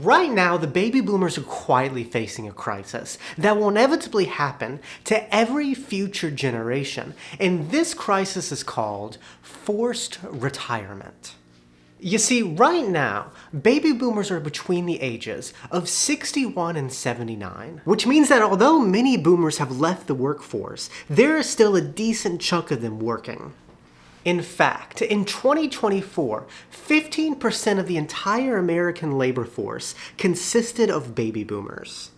Right now, the baby boomers are quietly facing a crisis that will inevitably happen to every future generation, and this crisis is called forced retirement. You see, right now, baby boomers are between the ages of 61 and 79, which means that although many boomers have left the workforce, there is still a decent chunk of them working. In fact, in 2024, 15% of the entire American labor force consisted of baby boomers.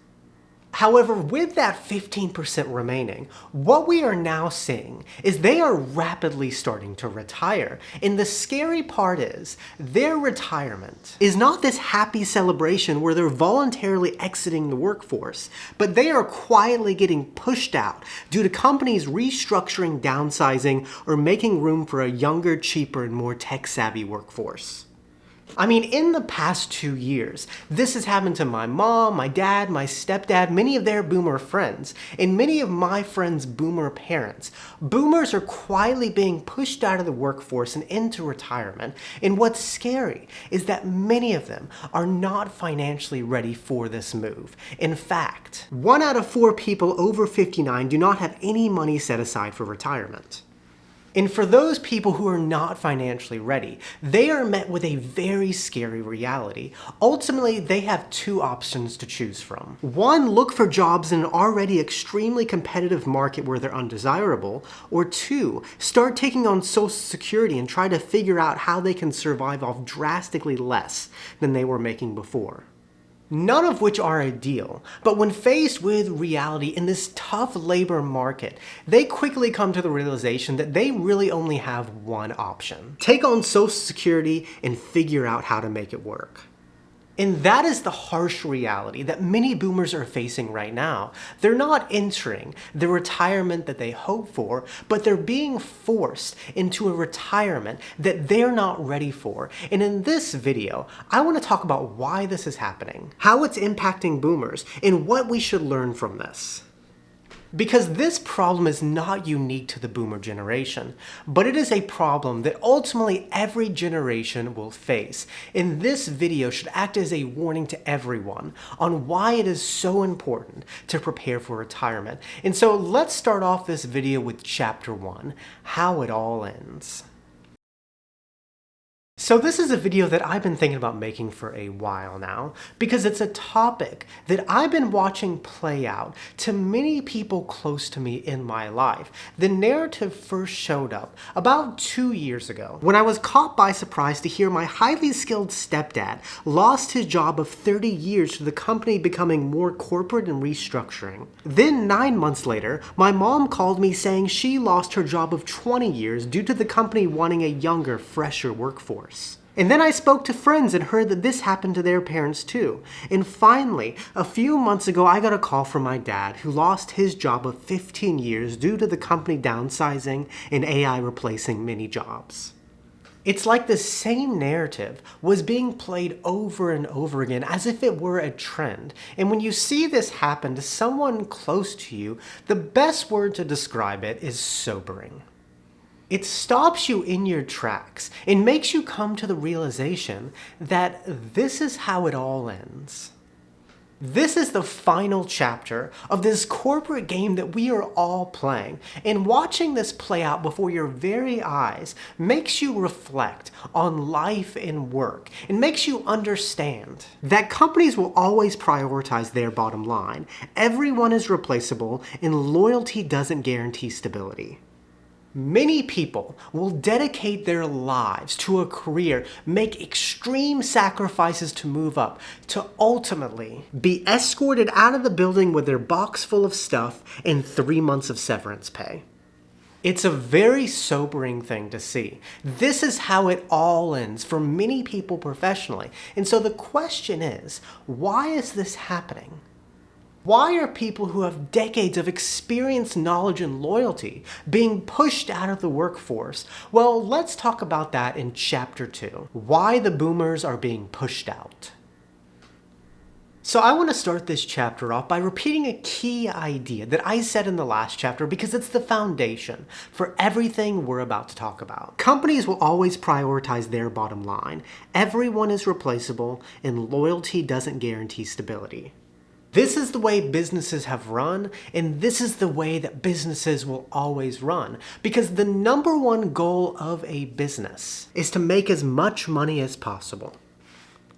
However, with that 15% remaining, what we are now seeing is they are rapidly starting to retire. And the scary part is, their retirement is not this happy celebration where they're voluntarily exiting the workforce, but they are quietly getting pushed out due to companies restructuring, downsizing, or making room for a younger, cheaper, and more tech-savvy workforce. I mean, in the past 2 years, this has happened to my mom, my dad, my stepdad, many of their boomer friends, and many of my friends' boomer parents. Boomers are quietly being pushed out of the workforce and into retirement, and what's scary is that many of them are not financially ready for this move. In fact, 1 out of 4 people over 59 do not have any money set aside for retirement. And for those people who are not financially ready, they are met with a very scary reality. Ultimately, they have 2 options to choose from. 1, look for jobs in an already extremely competitive market where they're undesirable. Or 2, start taking on Social Security and try to figure out how they can survive off drastically less than they were making before. None of which are ideal, but when faced with reality in this tough labor market, they quickly come to the realization that they really only have 1 option. Take on Social Security and figure out how to make it work. And that is the harsh reality that many boomers are facing right now. They're not entering the retirement that they hope for, but they're being forced into a retirement that they're not ready for. And in this video, I want to talk about why this is happening, how it's impacting boomers, and what we should learn from this. Because this problem is not unique to the boomer generation, but it is a problem that ultimately every generation will face. And this video should act as a warning to everyone on why it is so important to prepare for retirement. And so let's start off this video with chapter 1, how it all ends. So this is a video that I've been thinking about making for a while now because it's a topic that I've been watching play out to many people close to me in my life. The narrative first showed up about 2 years ago when I was caught by surprise to hear my highly skilled stepdad lost his job of 30 years to the company becoming more corporate and restructuring. Then 9 months later, my mom called me saying she lost her job of 20 years due to the company wanting a younger, fresher workforce. And then I spoke to friends and heard that this happened to their parents too. And finally, a few months ago, I got a call from my dad who lost his job of 15 years due to the company downsizing and AI replacing many jobs. It's like the same narrative was being played over and over again as if it were a trend. And when you see this happen to someone close to you, the best word to describe it is sobering. It stops you in your tracks and makes you come to the realization that this is how it all ends. This is the final chapter of this corporate game that we are all playing, and watching this play out before your very eyes makes you reflect on life and work and makes you understand that companies will always prioritize their bottom line. Everyone is replaceable and loyalty doesn't guarantee stability. Many people will dedicate their lives to a career, make extreme sacrifices to move up, to ultimately be escorted out of the building with their box full of stuff and 3 months of severance pay. It's a very sobering thing to see. This is how it all ends for many people professionally. And so the question is, why is this happening? Why are people who have decades of experience, knowledge, and loyalty being pushed out of the workforce? Well, let's talk about that in chapter 2. Why the boomers are being pushed out. So I want to start this chapter off by repeating a key idea that I said in the last chapter because it's the foundation for everything we're about to talk about. Companies will always prioritize their bottom line. Everyone is replaceable, and loyalty doesn't guarantee stability. This is the way businesses have run, and this is the way that businesses will always run, because the number one goal of a business is to make as much money as possible.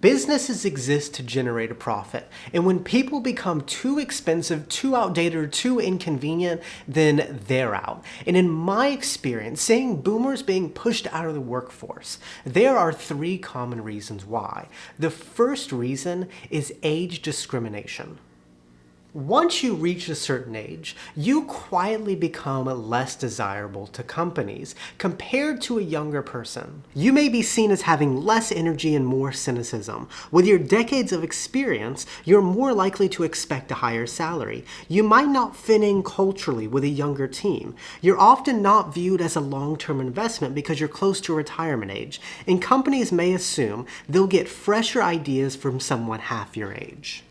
Businesses exist to generate a profit, and when people become too expensive, too outdated, or too inconvenient, then they're out. And in my experience, seeing boomers being pushed out of the workforce, there are three common reasons why. The first reason is age discrimination. Once you reach a certain age, you quietly become less desirable to companies compared to a younger person. You may be seen as having less energy and more cynicism. With your decades of experience, you're more likely to expect a higher salary. You might not fit in culturally with a younger team. You're often not viewed as a long-term investment because you're close to retirement age, and companies may assume they'll get fresher ideas from someone half your age.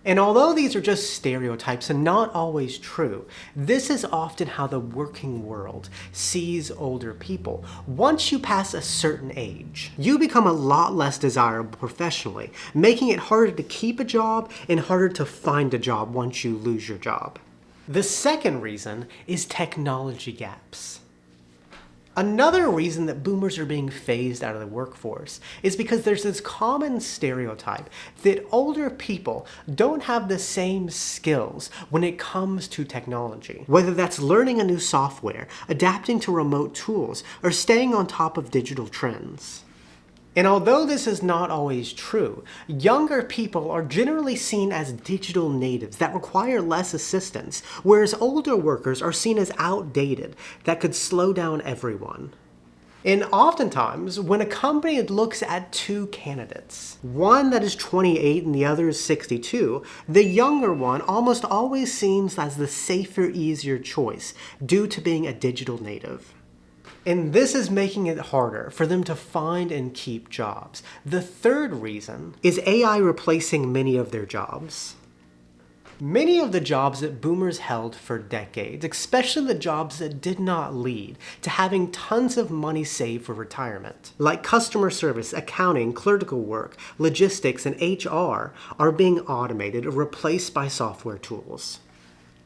And although these are just stereotypes and not always true, this is often how the working world sees older people. Once you pass a certain age, you become a lot less desirable professionally, making it harder to keep a job and harder to find a job once you lose your job. The second reason is technology gaps. Another reason that boomers are being phased out of the workforce is because there's this common stereotype that older people don't have the same skills when it comes to technology. Whether that's learning a new software, adapting to remote tools, or staying on top of digital trends. And although this is not always true, younger people are generally seen as digital natives that require less assistance, whereas older workers are seen as outdated that could slow down everyone. And oftentimes, when a company looks at two candidates, one that is 28 and the other is 62, the younger one almost always seems as the safer, easier choice due to being a digital native. And this is making it harder for them to find and keep jobs. The third reason is AI replacing many of their jobs. Many of the jobs that boomers held for decades, especially the jobs that did not lead to having tons of money saved for retirement, like customer service, accounting, clerical work, logistics, and HR, are being automated or replaced by software tools.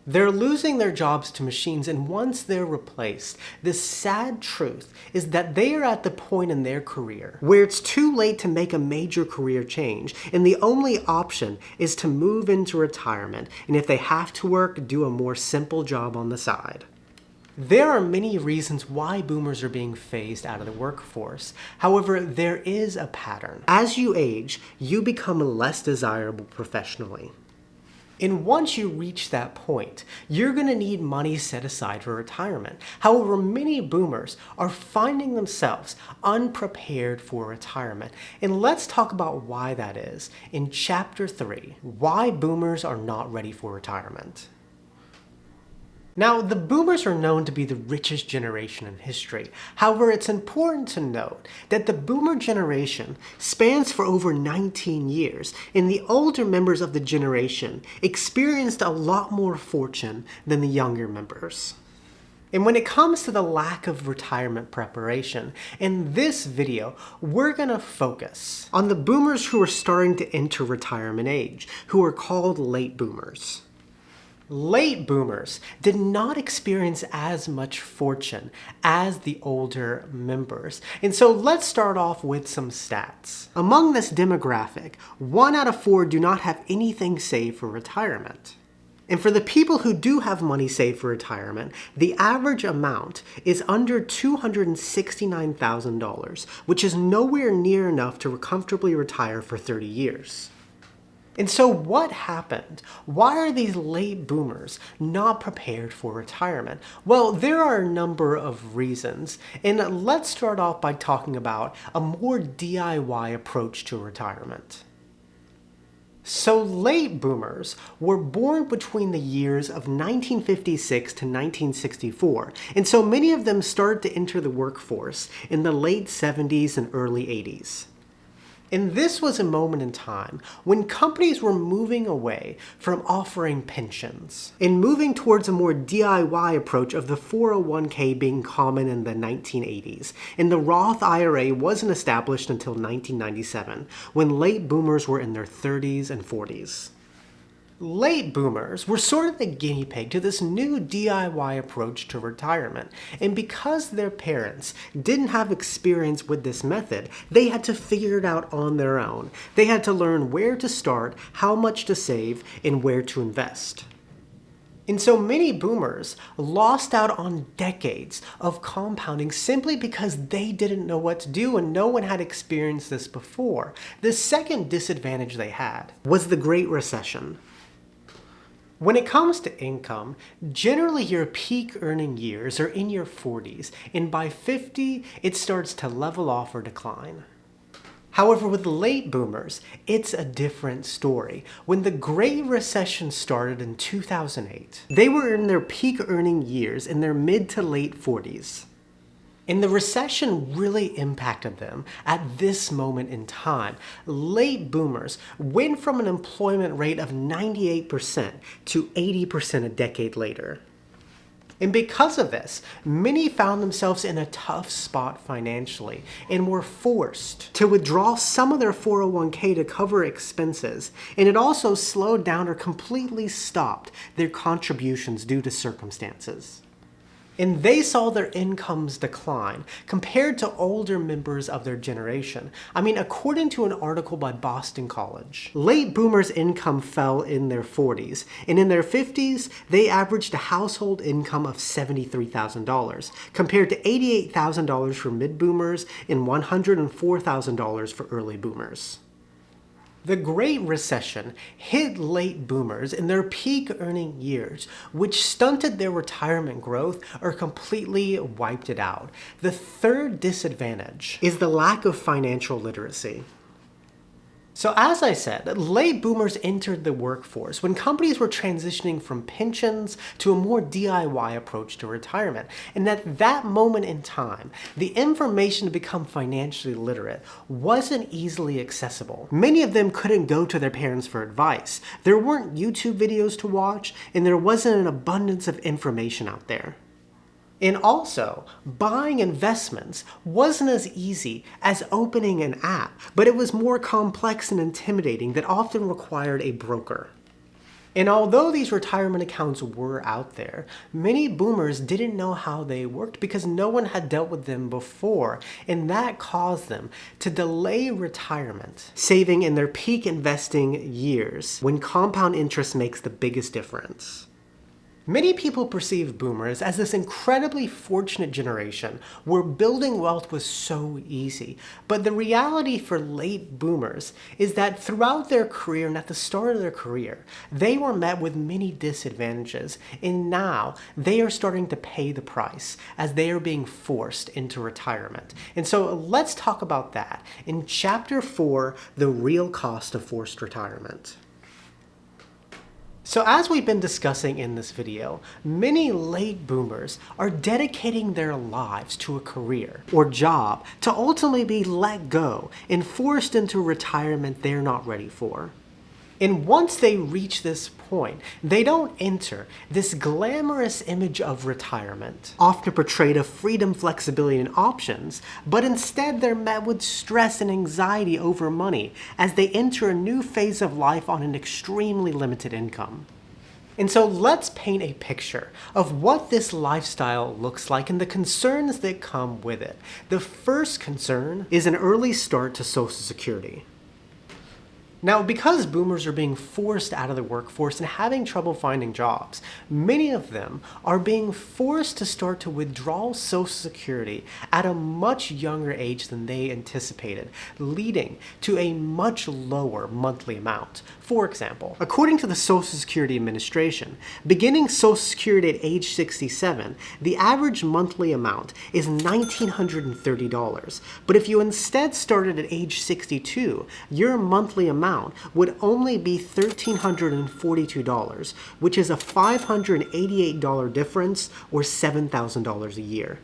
They're losing their jobs to machines, and once they're replaced, the sad truth is that they are at the point in their career where it's too late to make a major career change, and the only option is to move into retirement, and if they have to work, do a more simple job on the side. There are many reasons why boomers are being phased out of the workforce. However, there is a pattern. As you age, you become less desirable professionally. And once you reach that point, you're going to need money set aside for retirement. However, many boomers are finding themselves unprepared for retirement. And let's talk about why that is in Chapter 3, Why Boomers Are Not Ready for Retirement. Now, the boomers are known to be the richest generation in history. However, it's important to note that the boomer generation spans for over 19 years, and the older members of the generation experienced a lot more fortune than the younger members. And when it comes to the lack of retirement preparation, in this video, we're going to focus on the boomers who are starting to enter retirement age, who are called late boomers. Late boomers did not experience as much fortune as the older members. And so let's start off with some stats. Among this demographic, 1 out of 4 do not have anything saved for retirement. And for the people who do have money saved for retirement, the average amount is under $269,000, which is nowhere near enough to comfortably retire for 30 years. And so what happened? Why are these late boomers not prepared for retirement? Well, there are a number of reasons, and let's start off by talking about a more DIY approach to retirement. So late boomers were born between the years of 1956 to 1964, and so many of them started to enter the workforce in the late 70s and early 80s. And this was a moment in time when companies were moving away from offering pensions and moving towards a more DIY approach of the 401k being common in the 1980s. And the Roth IRA wasn't established until 1997, when late boomers were in their 30s and 40s. Late boomers were sort of the guinea pig to this new DIY approach to retirement, and because their parents didn't have experience with this method, they had to figure it out on their own. They had to learn where to start, how much to save, and where to invest. And so many boomers lost out on decades of compounding simply because they didn't know what to do and no one had experienced this before. The second disadvantage they had was the Great Recession. When it comes to income, generally your peak earning years are in your 40s, and by 50, it starts to level off or decline. However, with late boomers, it's a different story. When the Great Recession started in 2008, they were in their peak earning years in their mid to late 40s. And the recession really impacted them at this moment in time. Late boomers went from an employment rate of 98% to 80% a decade later. And because of this, many found themselves in a tough spot financially and were forced to withdraw some of their 401k to cover expenses. And it also slowed down or completely stopped their contributions due to circumstances. And they saw their incomes decline compared to older members of their generation. I mean, according to an article by Boston College, late boomers' income fell in their 40s, and in their 50s, they averaged a household income of $73,000, compared to $88,000 for mid-boomers and $104,000 for early boomers. The Great Recession hit late boomers in their peak earning years, which stunted their retirement growth or completely wiped it out. The third disadvantage is the lack of financial literacy. So as I said, late boomers entered the workforce when companies were transitioning from pensions to a more DIY approach to retirement. And at that moment in time, the information to become financially literate wasn't easily accessible. Many of them couldn't go to their parents for advice. There weren't YouTube videos to watch, and there wasn't an abundance of information out there. And also, buying investments wasn't as easy as opening an app, but it was more complex and intimidating that often required a broker. And although these retirement accounts were out there, many boomers didn't know how they worked because no one had dealt with them before, and that caused them to delay retirement, saving in their peak investing years when compound interest makes the biggest difference. Many people perceive boomers as this incredibly fortunate generation where building wealth was so easy. But the reality for late boomers is that throughout their career and at the start of their career, they were met with many disadvantages. And now they are starting to pay the price as they are being forced into retirement. And so let's talk about that in Chapter 4, The Real Cost of Forced Retirement. So as we've been discussing in this video, many late boomers are dedicating their lives to a career or job to ultimately be let go and forced into retirement they're not ready for. And once they reach this point, they don't enter this glamorous image of retirement, often portrayed of freedom, flexibility, and options, but instead they're met with stress and anxiety over money as they enter a new phase of life on an extremely limited income. And so let's paint a picture of what this lifestyle looks like and the concerns that come with it. The first concern is an early start to Social Security. Now, because boomers are being forced out of the workforce and having trouble finding jobs, many of them are being forced to start to withdraw Social Security at a much younger age than they anticipated, leading to a much lower monthly amount. For example, according to the Social Security Administration, beginning Social Security at age 67, the average monthly amount is $1,930. But if you instead started at age 62, your monthly amount would only be $1,342, which is a $588 difference or $7,000 a year.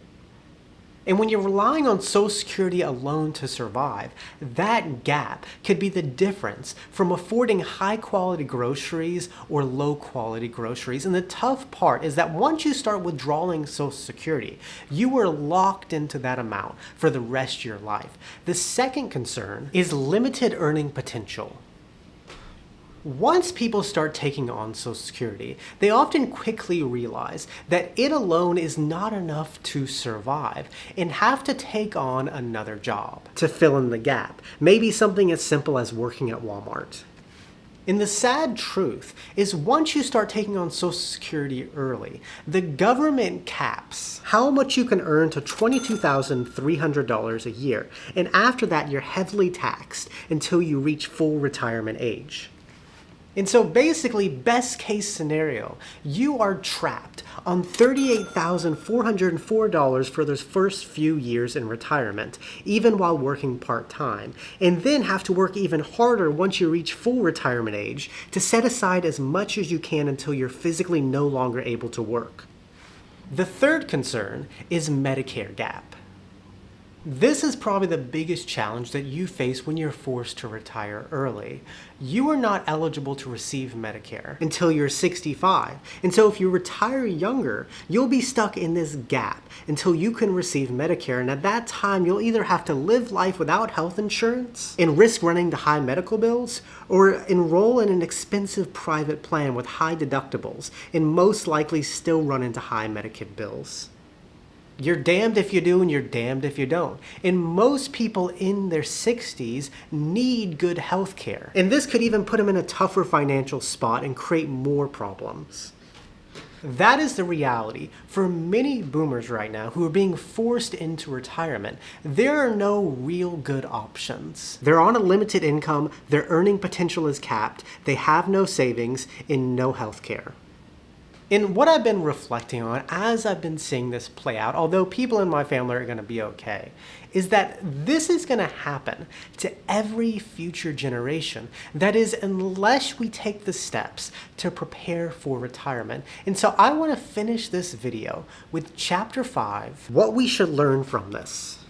And when you're relying on Social Security alone to survive, that gap could be the difference from affording high-quality groceries or low-quality groceries. And the tough part is that once you start withdrawing Social Security, you are locked into that amount for the rest of your life. The second concern is limited earning potential. Once people start taking on Social Security, they often quickly realize that it alone is not enough to survive and have to take on another job to fill in the gap, maybe something as simple as working at Walmart. And the sad truth is once you start taking on Social Security early, the government caps how much you can earn to $22,300 a year, and after that you're heavily taxed until you reach full retirement age. And so basically, best case scenario, you are trapped on $38,404 for those first few years in retirement, even while working part-time, and then have to work even harder once you reach full retirement age to set aside as much as you can until you're physically no longer able to work. The third concern is Medicare gap. This is probably the biggest challenge that you face when you're forced to retire early. You are not eligible to receive Medicare until you're 65. And so if you retire younger, you'll be stuck in this gap until you can receive Medicare. And at that time, you'll either have to live life without health insurance and risk running into high medical bills, or enroll in an expensive private plan with high deductibles and most likely still run into high Medicaid bills. You're damned if you do and you're damned if you don't. And most people in their 60s need good health care. And this could even put them in a tougher financial spot and create more problems. That is the reality for many boomers right now who are being forced into retirement. There are no real good options. They're on a limited income, their earning potential is capped, they have no savings, and no health care. And what I've been reflecting on as I've been seeing this play out, although people in my family are going to be okay, is that this is going to happen to every future generation. That is, unless we take the steps to prepare for retirement. And so I want to finish this video with Chapter 5, what we should learn from this.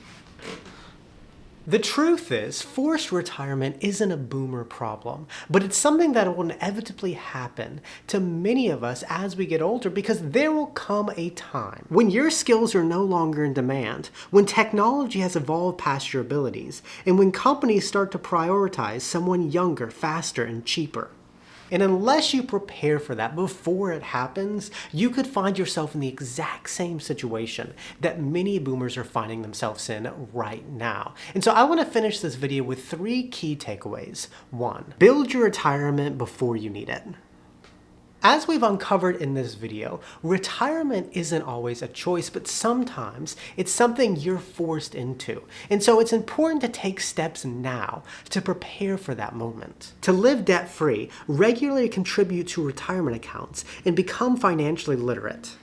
The truth is, forced retirement isn't a boomer problem, but it's something that will inevitably happen to many of us as we get older, because there will come a time when your skills are no longer in demand, when technology has evolved past your abilities, and when companies start to prioritize someone younger, faster, and cheaper. And unless you prepare for that before it happens, you could find yourself in the exact same situation that many boomers are finding themselves in right now. And so I want to finish this video with 3 key takeaways. 1, build your retirement before you need it. As we've uncovered in this video, retirement isn't always a choice, but sometimes it's something you're forced into. And so it's important to take steps now to prepare for that moment. To live debt-free, regularly contribute to retirement accounts, and become financially literate.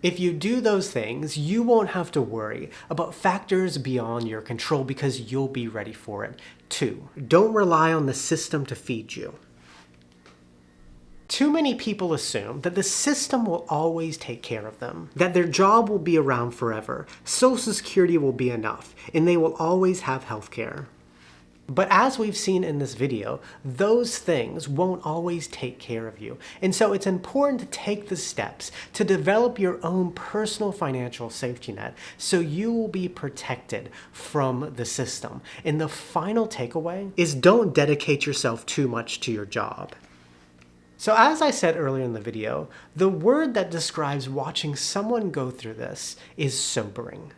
If you do those things, you won't have to worry about factors beyond your control because you'll be ready for it. 2, don't rely on the system to feed you. Too many people assume that the system will always take care of them, that their job will be around forever, Social Security will be enough, and they will always have health care. But as we've seen in this video, those things won't always take care of you. And so it's important to take the steps to develop your own personal financial safety net so you will be protected from the system. And the final takeaway is don't dedicate yourself too much to your job. So as I said earlier in the video, the word that describes watching someone go through this is sobering.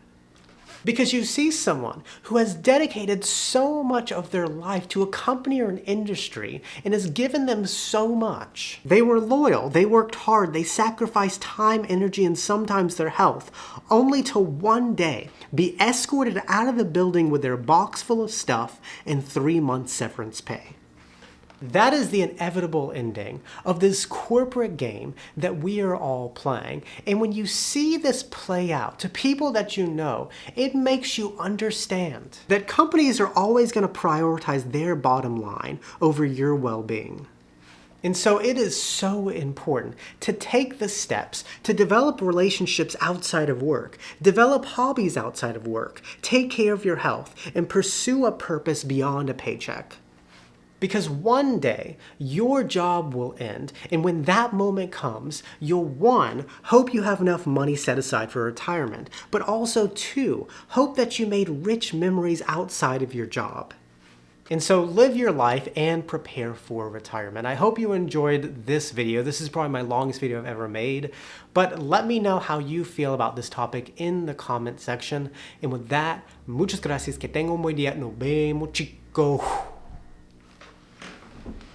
Because you see someone who has dedicated so much of their life to a company or an industry and has given them so much. They were loyal, they worked hard, they sacrificed time, energy, and sometimes their health, only to one day be escorted out of the building with their box full of stuff and 3 months severance pay. That is the inevitable ending of this corporate game that we are all playing. And when you see this play out to people that you know, it makes you understand that companies are always going to prioritize their bottom line over your well-being. And so it is so important to take the steps to develop relationships outside of work, develop hobbies outside of work, take care of your health, and pursue a purpose beyond a paycheck. Because one day, your job will end, and when that moment comes, you'll, one, hope you have enough money set aside for retirement, but also, two, hope that you made rich memories outside of your job. And so live your life and prepare for retirement. I hope you enjoyed this video. This is probably my longest video I've ever made, but let me know how you feel about this topic in the comment section. And with that, muchas gracias. Que tengan un buen día. Nos vemos, chicos.